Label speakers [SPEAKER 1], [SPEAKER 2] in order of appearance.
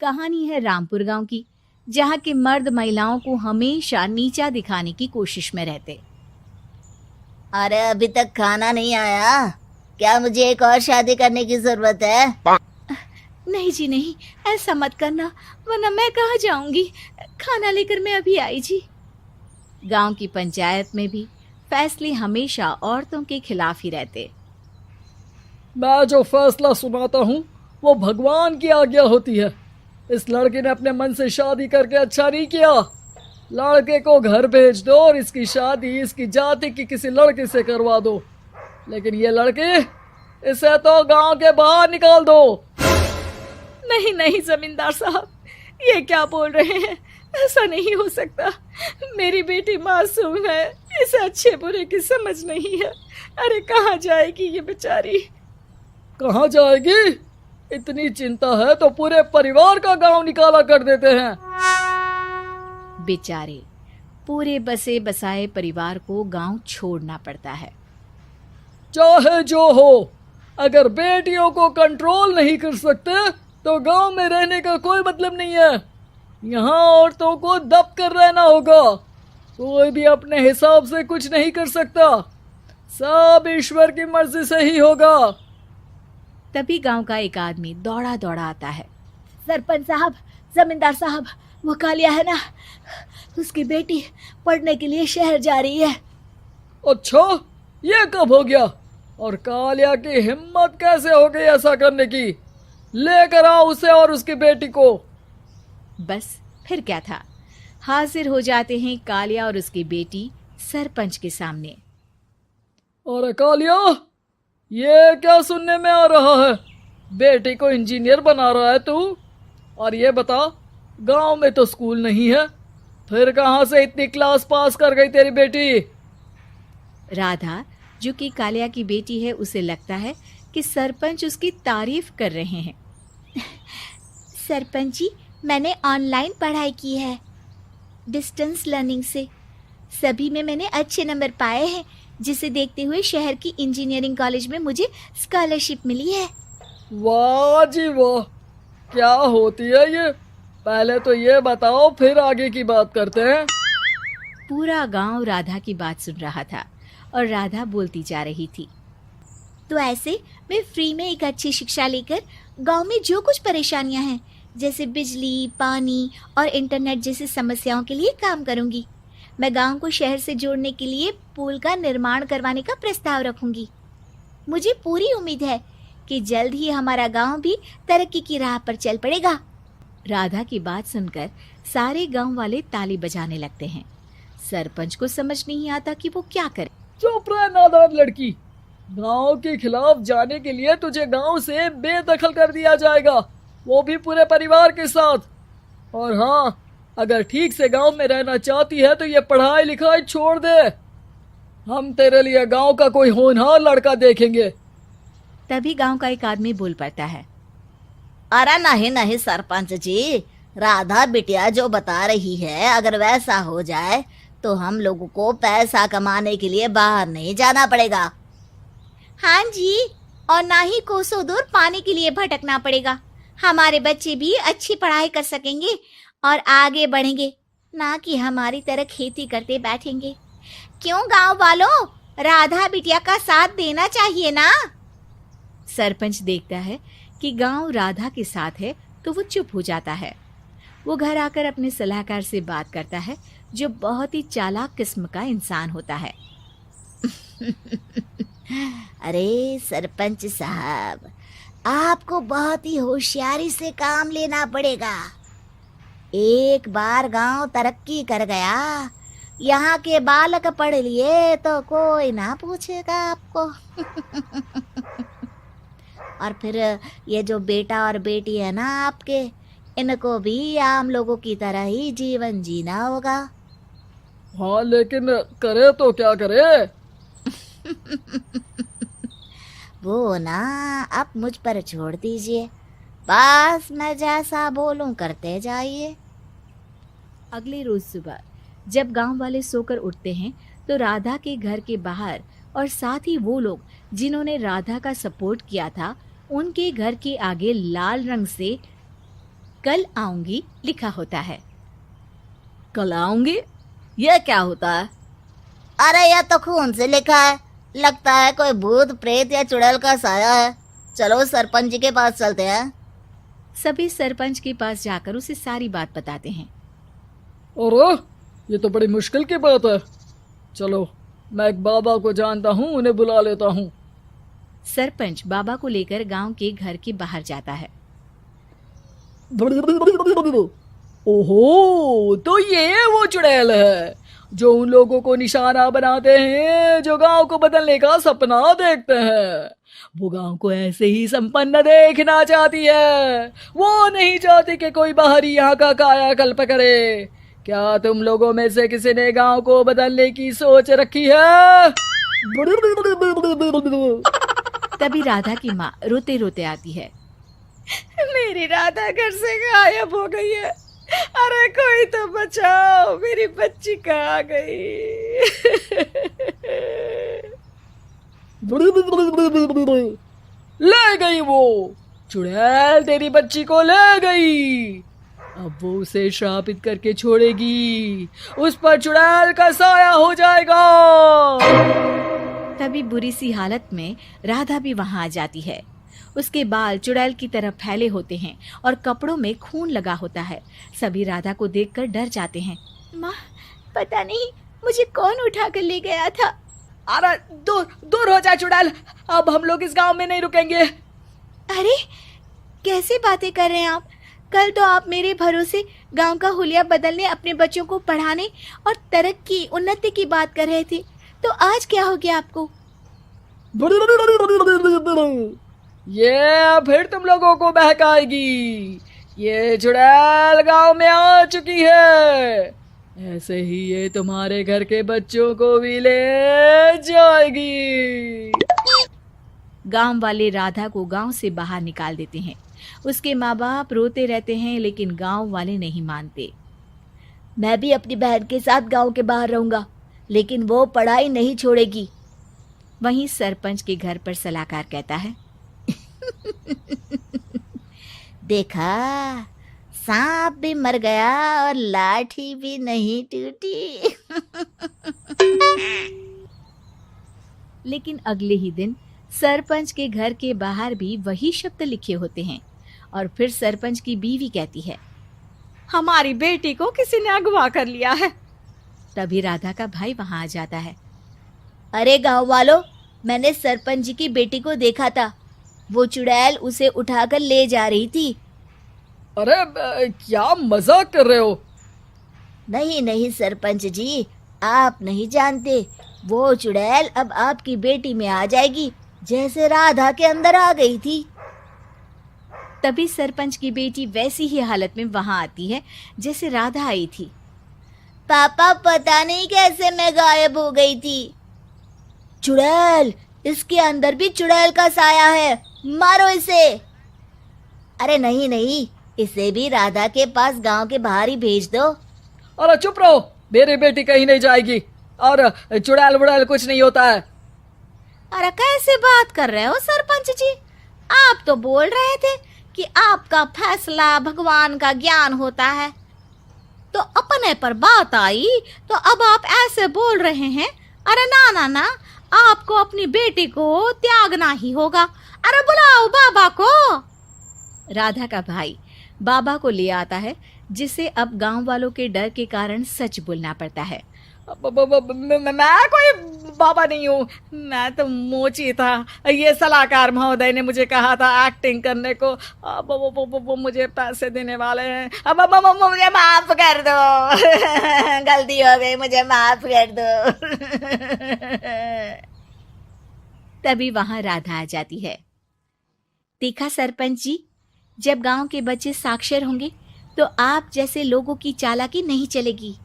[SPEAKER 1] कहानी है रामपुर गांव की, जहां के मर्द महिलाओं को हमेशा नीचा दिखाने की कोशिश में रहते।
[SPEAKER 2] अरे अभी तक खाना नहीं आया क्या? मुझे एक और शादी करने की जरूरत है।
[SPEAKER 1] नहीं जी नहीं, ऐसा मत करना, वरना मैं कहाँ जाऊंगी। खाना लेकर मैं अभी आई जी। गांव की पंचायत में भी फैसले हमेशा औरतों के खिलाफ ही रहते।
[SPEAKER 3] मैं जो फैसला सुनाता हूँ वो भगवान की आज्ञा होती है। इस लड़के ने अपने मन से शादी करके अच्छा नहीं किया। लड़के को घर भेज दो और इसकी शादी इसकी जाति की किसी लड़के से करवा दो। लेकिन ये लड़की, इसे तो गांव के बाहर निकाल दो।
[SPEAKER 1] नहीं नहीं जमींदार साहब, ये क्या बोल रहे हैं? ऐसा नहीं हो सकता। मेरी बेटी मासूम है, इसे अच्छे बुरे की समझ नहीं है। अरे कहाँ जाएगी ये बेचारी?
[SPEAKER 3] कहाँ जाएगी? इतनी चिंता है तो पूरे परिवार का गांव निकाला कर देते हैं।
[SPEAKER 1] बेचारे पूरे बसे बसाए परिवार को गांव छोड़ना पड़ता है।
[SPEAKER 3] चाहे जो हो, अगर बेटियों को कंट्रोल नहीं कर सकते तो गांव में रहने का कोई मतलब नहीं है। यहाँ औरतों को दब कर रहना होगा। कोई भी अपने हिसाब से कुछ नहीं कर सकता, सब ईश्वर की मर्जी से ही होगा।
[SPEAKER 1] तभी गांव का एक आदमी दौड़ा दौड़ा आता है। सरपंच साहब, जमींदार साहब, वो कालिया है ना, उसकी बेटी पढ़ने के लिए शहर जा रही है।
[SPEAKER 3] अच्छा, ये कब हो गया? और कालिया की हिम्मत कैसे हो गई ऐसा करने की? लेकर आओ उसे और उसकी बेटी को।
[SPEAKER 1] बस फिर क्या था, हाजिर हो जाते हैं कालिया और उसकी बेटी सरपंच के सामने।
[SPEAKER 3] अरे कालिया, ये क्या सुनने में आ रहा है? बेटी को इंजीनियर बना रहा है तू? और ये बता, गांव में तो स्कूल नहीं है, फिर कहां से इतनी क्लास पास कर गई तेरी बेटी?
[SPEAKER 1] राधा, जो कि कालिया की बेटी है, उसे लगता है कि सरपंच उसकी तारीफ कर रहे हैं। सरपंच जी, मैंने ऑनलाइन पढ़ाई की है, डिस्टेंस लर्निंग से। सभी में मैंने अच्छे नंबर पाए हैं, जिसे देखते हुए शहर की इंजीनियरिंग कॉलेज में मुझे स्कॉलरशिप मिली है।
[SPEAKER 3] वाह जी वाह, क्या होती है ये? पहले तो ये बताओ, फिर आगे की बात करते हैं।
[SPEAKER 1] पूरा गांव राधा की बात सुन रहा था और राधा बोलती जा रही थी। तो ऐसे मैं फ्री में एक अच्छी शिक्षा लेकर गांव में जो कुछ परेशानियां हैं, जैसे बिजली, पानी और इंटरनेट जैसी समस्याओं के लिए काम करूंगी। मैं गांव को शहर से जोड़ने के लिए पुल का निर्माण करवाने का प्रस्ताव रखूंगी। मुझे पूरी उम्मीद है कि जल्द ही हमारा गांव भी तरक्की की राह पर चल पड़ेगा। राधा की बात सुनकर सारे गांव वाले ताली बजाने लगते हैं। सरपंच को समझ नहीं आता कि वो क्या करे।
[SPEAKER 3] चुप रह नादान लड़की, गांव के खिलाफ जाने के लिए तुझे गांव से बेदखल कर दिया जाएगा, वो भी पूरे परिवार के साथ। और हाँ, अगर ठीक से गांव में रहना चाहती है तो ये पढ़ाई लिखाई छोड़ दे। हम तेरे लिए गांव का कोई होनहार लड़का देखेंगे।
[SPEAKER 1] तभी गांव का एक आदमी बोल पड़ता है।
[SPEAKER 2] अरे नहीं नहीं सरपंच जी, राधा बिटिया जो बता रही है, अगर वैसा हो जाए तो हम लोगों को पैसा कमाने के लिए बाहर नहीं जाना पड़ेगा।
[SPEAKER 1] हाँ जी, और ना ही कोसों दूर पानी के लिए भटकना पड़ेगा। हमारे बच्चे भी अच्छी पढ़ाई कर सकेंगे और आगे बढ़ेंगे, ना कि हमारी तरह खेती करते बैठेंगे। क्यों गांव वालों, राधा बिटिया का साथ देना चाहिए ना। सरपंच देखता है कि गांव राधा के साथ है तो वो चुप हो जाता है। वो घर आकर अपने सलाहकार से बात करता है, जो बहुत ही चालाक किस्म का इंसान होता है।
[SPEAKER 2] अरे सरपंच साहब, आपको बहुत ही होशियारी से काम लेना पड़ेगा। एक बार गांव तरक्की कर गया, यहाँ के बालक पढ़ लिए तो कोई ना पूछेगा आपको। और फिर ये जो बेटा और बेटी है ना आपके, इनको भी आम लोगों की तरह ही जीवन जीना होगा।
[SPEAKER 3] हाँ, लेकिन करे तो क्या करे?
[SPEAKER 2] वो ना आप मुझ पर छोड़ दीजिए, बस मैं जैसा बोलूं करते जाइए।
[SPEAKER 1] अगले रोज सुबह जब गांव वाले सोकर उठते हैं तो राधा के घर के बाहर और साथ ही वो लोग जिन्होंने राधा का सपोर्ट किया था, उनके घर के आगे लाल रंग से कल आऊंगी लिखा होता है।
[SPEAKER 4] कल आऊंगी, यह क्या होता है?
[SPEAKER 2] अरे यह तो खून से लिखा है, लगता है कोई भूत प्रेत या चुड़ैल का साया है। चलो सरपंच जी के पास चलते हैं।
[SPEAKER 1] सभी सरपंच के पास जाकर उसे सारी बात बताते हैं।
[SPEAKER 3] अरे ये तो बड़ी मुश्किल की बात है। चलो मैं एक बाबा को जानता हूँ, उन्हें बुला लेता हूँ।
[SPEAKER 1] सरपंच बाबा को लेकर गांव के घर के बाहर जाता है।
[SPEAKER 3] ओहो, तो ये वो चुड़ैल है जो उन लोगों को निशाना बनाते हैं जो गांव को बदलने का सपना देखते हैं। वो गांव को ऐसे ही संपन्न देखना चाहती है, वो नहीं चाहती कि कोई बाहरी यहाँ का कायाकल्प करे। क्या तुम लोगों में से किसी ने गांव को बदलने की सोच रखी है?
[SPEAKER 1] तभी राधा की माँ रोते रोते आती है।
[SPEAKER 4] मेरी राधा घर से गायब हो गई है। अरे कोई तो बचाओ, मेरी बच्ची कहाँ गई?
[SPEAKER 3] ले गई वो चुड़ैल, तेरी बच्ची को ले गई। अब वो उसे श्रापित करके छोड़ेगी, उस पर चुड़ैल का साया हो जाएगा।
[SPEAKER 1] तभी बुरी सी हालत में राधा भी वहां आ जाती है। उसके बाल चुड़ैल की तरह फैले होते हैं और कपड़ों में खून लगा होता है। सभी राधा को देखकर डर जाते हैं।
[SPEAKER 4] माँ, पता नहीं मुझे कौन उठा कर ले गया था।
[SPEAKER 3] अरे दूर दूर हो जा चुड़ैल, अब हम लोग इस गांव में नहीं रुकेंगे।
[SPEAKER 4] अरे कैसे बातें कर रहे हैं आप? कल तो आप मेरे भरोसे गांव का हुलिया बदलने, अपने बच्चों को पढ़ाने और तरक्की उन्नति की बात कर रहे थे, तो आज क्या हो गया आपको?
[SPEAKER 3] ये फिर तुम लोगों को बहकाएगी। ये चुड़ैल गांव में आ चुकी है, ऐसे ही ये तुम्हारे घर के बच्चों को भी ले जाएगी।
[SPEAKER 1] गांव वाले राधा को गांव से बाहर निकाल देते हैं। उसके माँ बाप रोते रहते हैं, लेकिन गांव वाले नहीं मानते।
[SPEAKER 2] मैं भी अपनी बहन के साथ गांव के बाहर रहूंगा, लेकिन वो पढ़ाई नहीं छोड़ेगी।
[SPEAKER 1] वहीं सरपंच के घर पर सलाहकार कहता है।
[SPEAKER 2] देखा, सांप भी मर गया और लाठी भी नहीं टूटी।
[SPEAKER 1] लेकिन अगले ही दिन सरपंच के घर के बाहर भी वही शब्द लिखे होते हैं और फिर सरपंच की बीवी कहती है,
[SPEAKER 4] हमारी बेटी को किसी ने अगवा कर लिया है।
[SPEAKER 1] तभी राधा का भाई वहां आ जाता है।
[SPEAKER 2] अरे गांव वालों, मैंने सरपंच जी की बेटी को देखा था। वो चुड़ैल उसे उठाकर ले जा रही थी।
[SPEAKER 3] अरे क्या मजाक कर रहे हो?
[SPEAKER 2] नहीं नहीं सरपंच जी, आप नहीं जानते। वो चुड़ैल अब आपकी बेटी में आ जाएगी, जैसे राधा के अंदर आ गई थी।
[SPEAKER 1] तभी सरपंच की बेटी वैसी ही हालत में वहां आती है जैसे राधा आई थी।
[SPEAKER 2] पापा, पता नहीं कैसे मैं गायब हो गई थी। चुड़ैल, इसके अंदर भी चुड़ैल का साया है, मारो इसे। अरे नहीं नहीं, इसे भी राधा के पास गांव के बाहर ही भेज दो।
[SPEAKER 3] अरे चुप रहो, मेरी बेटी कहीं नहीं जाएगी और चुड़ैल वुड़ैल कुछ नहीं होता है।
[SPEAKER 4] अरे कैसे बात कर रहे हो सरपंच जी? आप तो बोल रहे थे कि आपका फैसला भगवान का ज्ञान होता है, तो अपने पर बात आई तो अब आप ऐसे बोल रहे हैं। अरे ना ना ना, आपको अपनी बेटी को त्यागना ही होगा। अरे बुलाओ बाबा को।
[SPEAKER 1] राधा का भाई बाबा को ले आता है, जिसे अब गांव वालों के डर के कारण सच बोलना पड़ता है।
[SPEAKER 3] मैं कोई बाबा नहीं हूँ, मैं तो मोची था। ये सलाहकार महोदय ने मुझे कहा था एक्टिंग करने को। अब वो मुझे पैसे देने वाले हैं। अब
[SPEAKER 2] मुझे माफ कर दो। गलती हो गई, मुझे माफ कर दो।
[SPEAKER 1] तभी वहां राधा आ जाती है। देखा सरपंच जी, जब गांव के बच्चे साक्षर होंगे तो आप जैसे लोगों की चालाकी नहीं चलेगी।